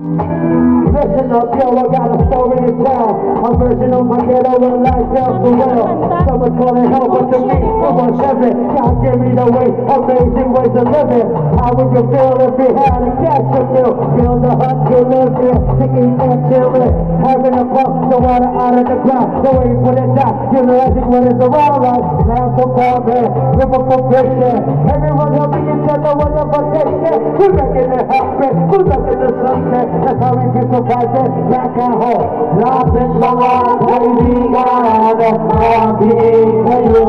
Listen up, yo, I got a story to tell. A version of my ghetto and life felt so well. Someone calling help, but to me, it was heaven. God give me the way, amazing ways of living. How would you feel if you had a catch a meal? Feel the hunt to live here, to eat and chill it. Having a pump, the water out of the ground. The way you put it down, utilizing what is around us. Land for farming, river for fishing. Everyone helping each other, whatever they can. We're making it happen, we're making the sunset. That's how we keep surviving back at home. Lapit mga kaibigan at mabigay kayo.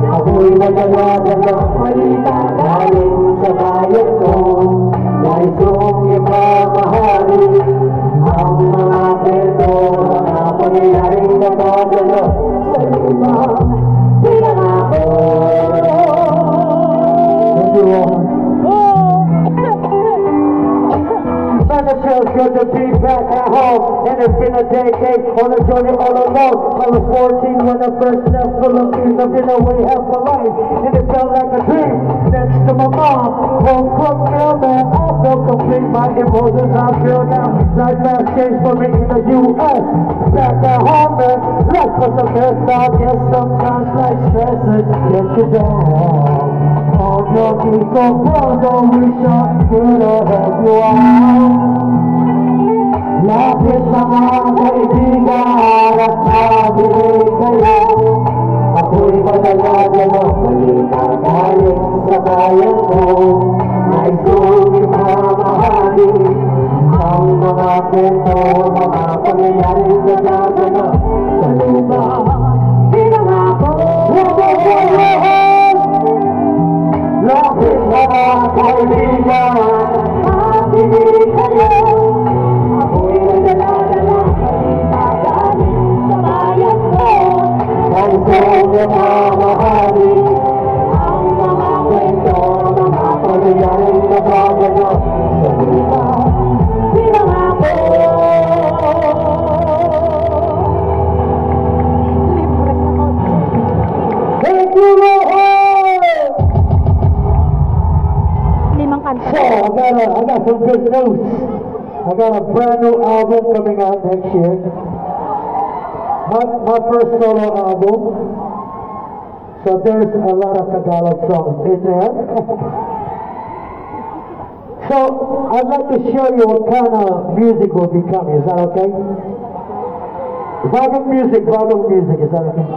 Ako'y nagalaga ng malita galing sa bayan ko. Nais kong ipamahali ang mga kwento, mga pangyayaring nagdadala sa ibang pinangako. Thank you all. Man, it feels good to be back at home, and it's been a decade on a journey all alone. I was 14 when I first left Philippines. I've been away half my life, and it felt like a dream. Next to my mom, home cooked meal, man, I felt complete. My emotions I feel now. Life has changed for me in the U.S. Back at home, man, life was the best. I guess sometimes life stresses get you down. All your people, brother, we shall get ahead you out. Lapit sa mga kaibigan at mabigay kayo. Ako'y madalaga ng balita galing sa bayan ko. Nais kong ipamahali ang mga kwento, mga pangyayaring nagdadala sa lupa. Pinangako. Lapit na mga kaibigan, mabigay kayo. Ako'y nagdadala balita galing sa bayan ko. Nais kong ipamahali ang mga kwento, mga pangyayaring nagdadala sa lupa. Pinangako. Thank you, Lord! So, I got some good news. I got a brand new album coming out next year. My first solo album. So there's a lot of Tagalog songs in there. So I'd like to show you what kind of music will be coming. Is that okay? Volume music, is that okay?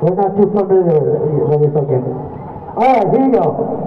We're not too familiar, but it's okay. Alright, here you go.